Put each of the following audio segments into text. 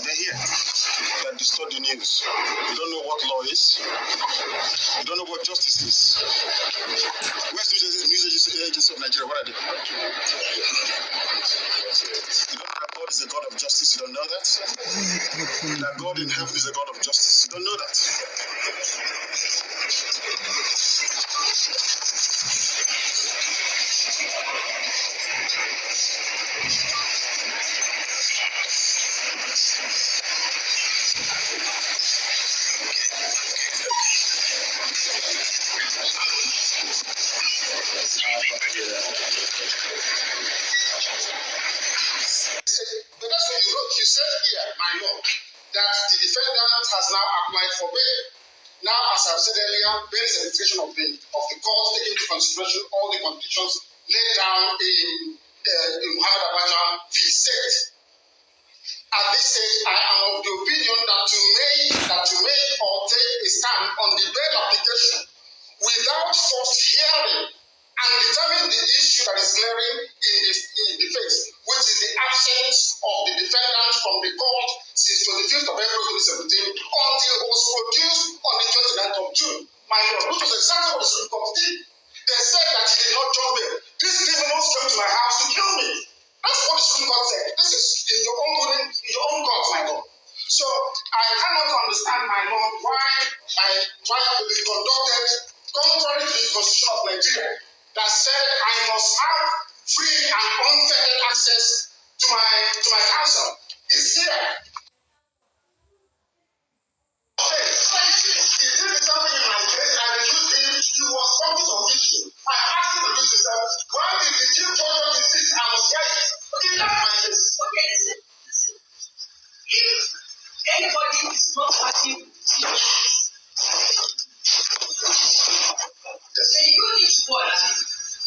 They're here. That distort the news. You don't know what law is. You don't know what justice is. Where's the news agency of Nigeria? What are they? You don't know that God is a God of justice. You don't know that? That God in heaven is a God of justice. You don't know that? But that's what you wrote. You said here, my lord, that the defendant has now applied for bail. Now, as I've said earlier, bail is an indication of the court taking into consideration all the conditions laid down in Muhammad Abacha v. State. At this stage, I am of the opinion that to make or take a stand on the bail application without first hearing and determine the issue that is glaring in the face, which is the absence of the defendant from the court since 25th of April 2017 until it was produced on the 29th of June. My lord, which was exactly what the Supreme Court did. They said that he did not join bail. These criminals came to my house to kill me. That's what the Supreme Court said. This is in your own court, my lord. So I cannot understand, my lord, why my trial will be conducted contrary to the Constitution of Nigeria that said I must have free and unfettered access to my counsel. It's here. Okay. He did something in my case. I refused him. He was focused on issue. I asked him to do himself. Why did the chief judge insist I was right? He left my case. Okay, listen. If anybody is not happy with you, then you need to go and ask him.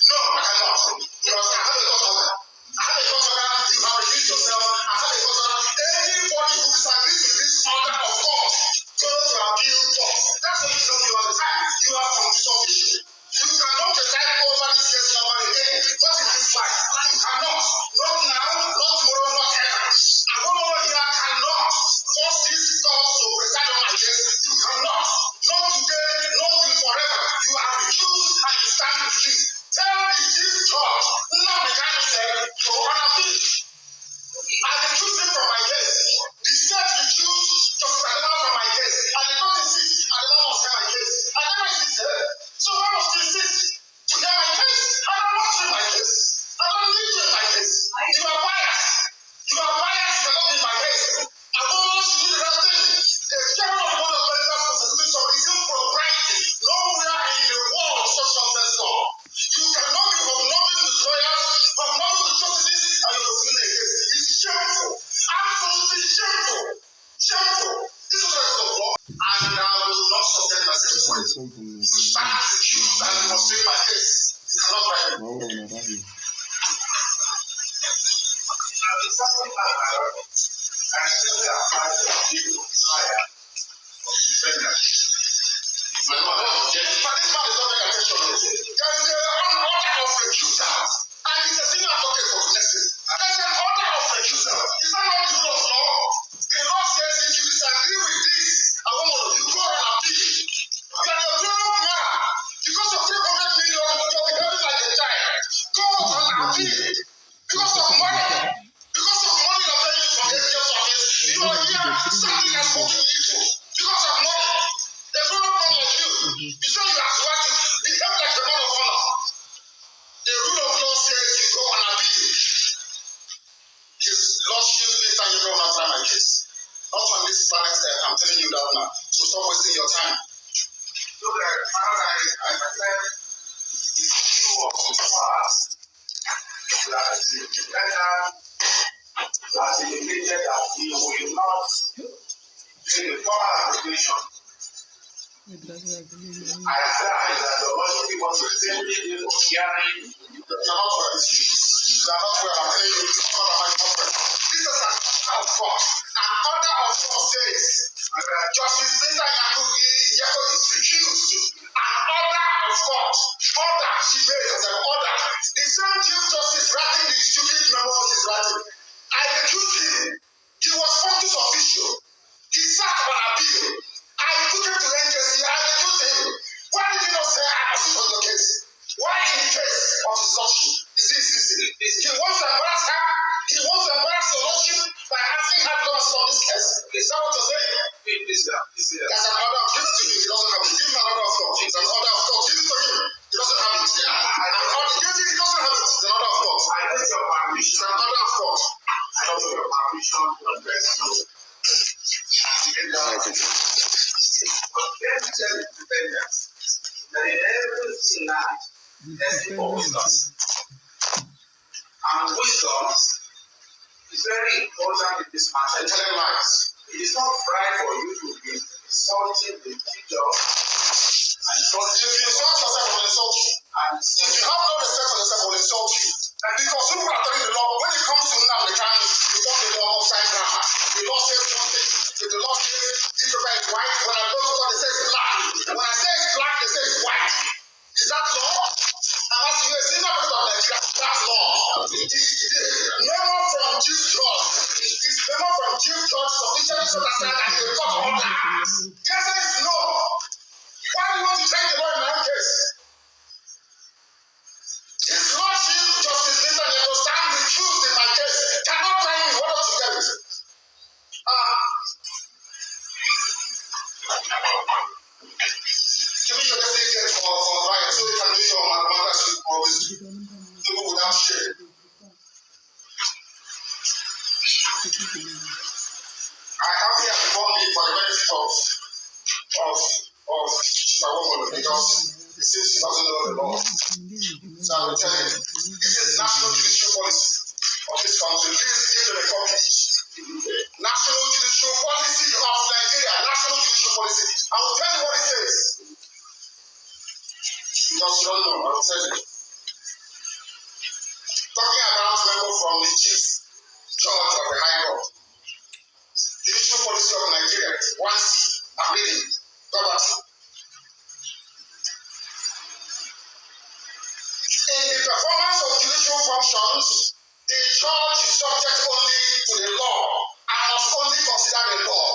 No, I cannot. Because I have a customer. You have refused yourself. I have a customer. Anybody who disagrees with this order of court goes to appeal court. That's what you tell me all the time. You have constitutional issue. You cannot preside over this case number again. What is this like? You cannot. Not now, not tomorrow, not ever. I don't know here cannot force this court to preside on my case. You cannot. Not today, not till forever. You are recused and you stand recused. Tell the chief judge, NNAMDI KANU said, to run a bill. I recused him from my case. The state recused Justice Adema from my case. And they don't insist Adema must hear my case. Adema insisted. So why must you insist to hear my case? I don't want you in my case. I don't need you in my case. You are biased. You are biased. You cannot be in my case. I don't want you to do the right thing. The chairman of the board of medical consultation is impropriety. Nowhere in the world social sense law. You cannot be hobnobbing with lawyers, hobnobbing with justices, and you're pursuing a case. It's shameful. Absolutely shameful. Shameful. This is what is the law. And I will not subject myself to it. You stand accused and you must take my case. You cannot write it. I've been satisfied by my order. I still apply to the people desire of the defendant. But this man is not paying attention. There is an order of recusal. And it's a senior advocate for justice. There's an order of recusal. Is that not the rule of law? The law says if you disagree with this, I want you go and appeal. You are a grown-up man. Because of 300 million, you're behaving like a child. Go and appeal. Because of money. Because of money you're paying from the ATM office, you are here standing and smoking evil. Because of money. A grown-up man like you. You say you have right to behave like a man of honor. The rule of law says you go and appeal. His lordship later you go and try my case. Not on this planet earth, I'm telling you that now. So stop wasting your time. Look at I said the issue of ROARS that the defendant has indicated that he will not take the formal application. I advise that the lordship wants to send me the hearing. You cannot wait. You cannot wait. I'm telling you, it's not my comfort. This is an order of court. An order of court says Justice Linda Yako is recused. An order of court. Order she made as an order. The same chief justice writing the stupid memo he's writing. I recused him. He was focused on this That's an order. Give it to him. He doesn't have it. Give him an order of court. It's an order of court. Give it to him. He doesn't have it. He doesn't have it. It's an order of court. I take your permission. It's an order of court. I take your permission to address you. Let me tell the defendants that in every sin there's need for wisdom. And wisdom is very important in this matter. And telling lies. It is not right for you to be insulting the teacher. And if you insult yourself, will insult you. And if you have no respect for yourself, will insult you. And because people are telling the law, when it comes to NNAMDI KANU, you don't the law upside down. The law says something. If the law says this paper is white, when I go to court, they say it's black. When I say it's black, they say it's white. Is that law? And as you see, not because of Nigeria, that's law. Memo from Chief Judge. It's memo from Chief Judge sufficiently to understand that the court order. Yes, it's no. Why do you want to change the law in my own case? His Lordship, Justice Nathan, you stand recused in my case. Cannot tell me what else you get it. Give me your certificate for right so you can do your mathematics always. People without share. I have here before me for the benefit of Chicago because it seems she doesn't know the law. So I will tell you, this is the national judicial policy of this country. Please give them a copy. National judicial policy of Nigeria, national judicial policy. I will tell you what it says. Because you don't know, I will tell you. Talking about memo from the chief judge of the High Court. Judicial policy of Nigeria, 1C, I'm reading. Robert. In the performance of judicial functions, the judge is subject only to the law and must only consider the law.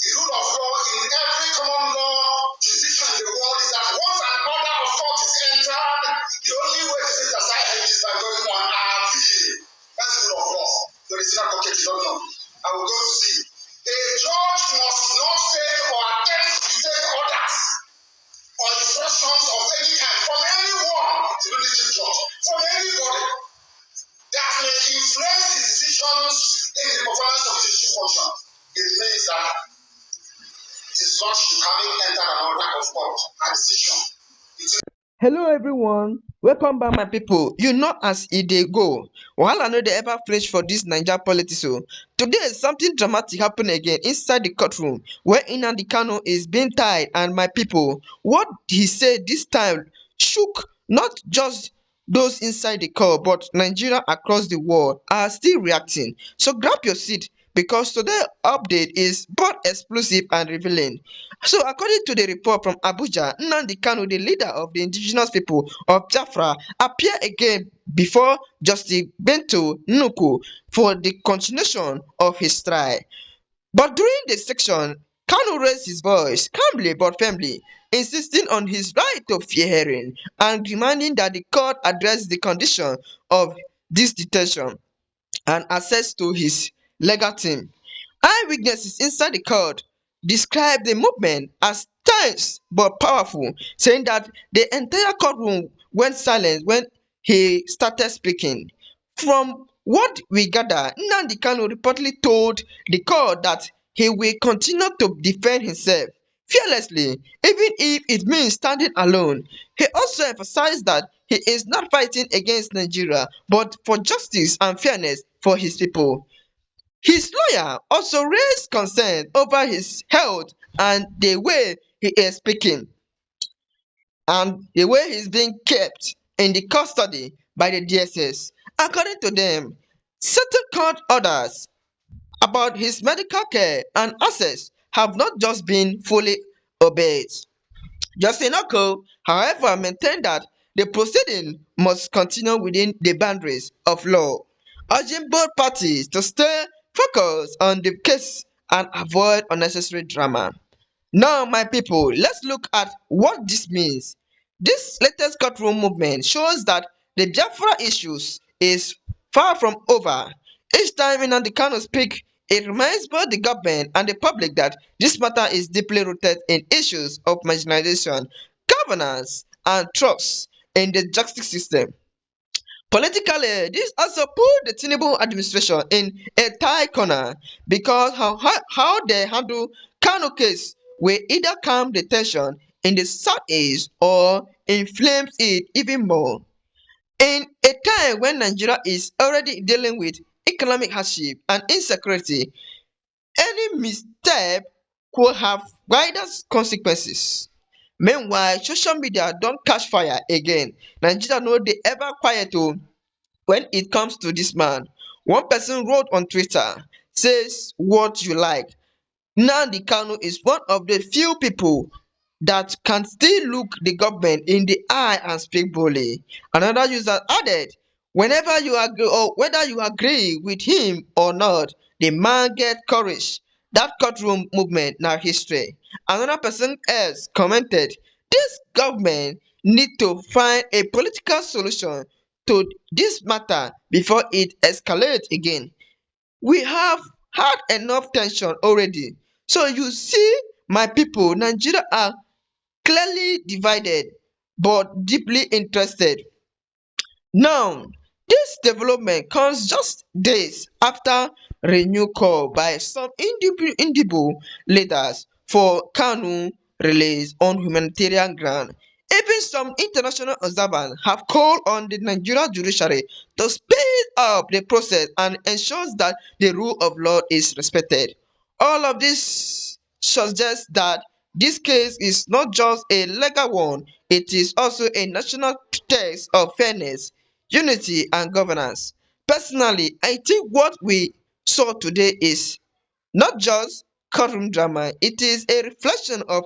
The rule of law in every common law jurisdiction in the world is that once an order of court is entered, the only way to set aside it is by going on appeal. That's the rule of law. The original docket, you don't know. I will go to see. A judge must not take or attempt to take orders or instructions of any kind from anyone, including the chief judge, from anybody that may influence his decisions in the performance of judicial function. It means that his lordship having entered an order of court, a decision. Hello everyone, welcome back my people. You know as e dey go, wahala no dey ever finish for dis Naija politics o. Today something dramatic happen again inside the courtroom where NNAMDI KANU is being tied, and my people, what he said this time shook not just those inside the court but Nigeria across the world are still reacting. So grab your seat because today's update is both explosive and revealing. So according to the report from Abuja, NNAMDI KANU, the leader of the indigenous people of Biafra, appeared again before Justice Bento Nuku for the continuation of his trial. But during the section, Kanu raised his voice calmly but firmly, insisting on his right to fair hearing and demanding that the court address the condition of this detention and access to his legal team. Eyewitnesses inside the court described the movement as tense but powerful, saying that the entire courtroom went silent when he started speaking. From what we gather, NNAMDI KANU reportedly told the court that he will continue to defend himself fearlessly, even if it means standing alone. He also emphasized that he is not fighting against Nigeria, but for justice and fairness for his people. His lawyer also raised concern over his health and the way he is speaking and the way he is being kept in the custody by the DSS. According to them, certain court orders about his medical care and access have not just been fully obeyed. Justice Oko, however, maintained that the proceeding must continue within the boundaries of law, urging both parties to stay focused on the case and avoid unnecessary drama. Now, my people, let's look at what this means. This latest courtroom movement shows that the Biafra issues is far from over. Each time NNAMDI KANU speaks It reminds both the government and the public that this matter is deeply rooted in issues of marginalization, governance, and trust in the justice system. Politically, this also put the Tinubu administration in a tight corner because how they handle Kano case will either calm the tension in the southeast or inflames it even more. In a time when Nigeria is already dealing with economic hardship and insecurity, any misstep could have wider consequences. Meanwhile, social media don catch fire again. Nigeria no dey ever quiet o when it comes to this man. One person wrote on Twitter, says what you like. NNAMDI KANU is one of the few people that can still look the government in the eye and speak boldly. Another user added, whenever you agree or whether you agree with him or not, the man get courage. That courtroom movement na history. Another person else commented, this government need to find a political solution to this matter before it escalates again. We have had enough tension already. So you see, my people, Nigeria are clearly divided but deeply interested. Now, this development comes just days after renewed call by some individual leaders for Kanu release on humanitarian ground. Even some international observers have called on the Nigerian judiciary to speed up the process and ensure that the rule of law is respected. All of this suggests that this case is not just a legal one, it is also a national test of fairness, unity, and governance. Personally, I think what we saw today is not just courtroom drama, it is a reflection of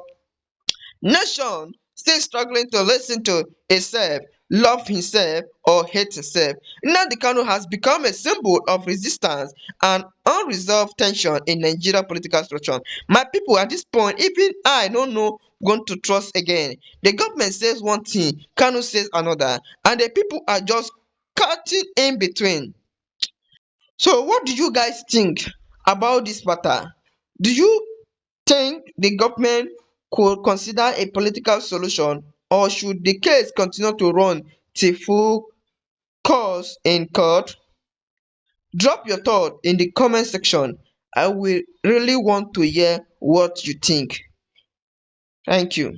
nation still struggling to listen to itself, love himself, or hate himself. Nnamdi Kanu has become a symbol of resistance and unresolved tension in Nigeria political structure. My people, at this point, even I don't know going to trust again. The government says one thing, Kanu says another, and the people are just cutting in between. So, what do you guys think about this matter? Do you think the government could consider a political solution, or should the case continue to run till full course in court? Drop your thought in the comment section. I will really want to hear what you think. Thank you.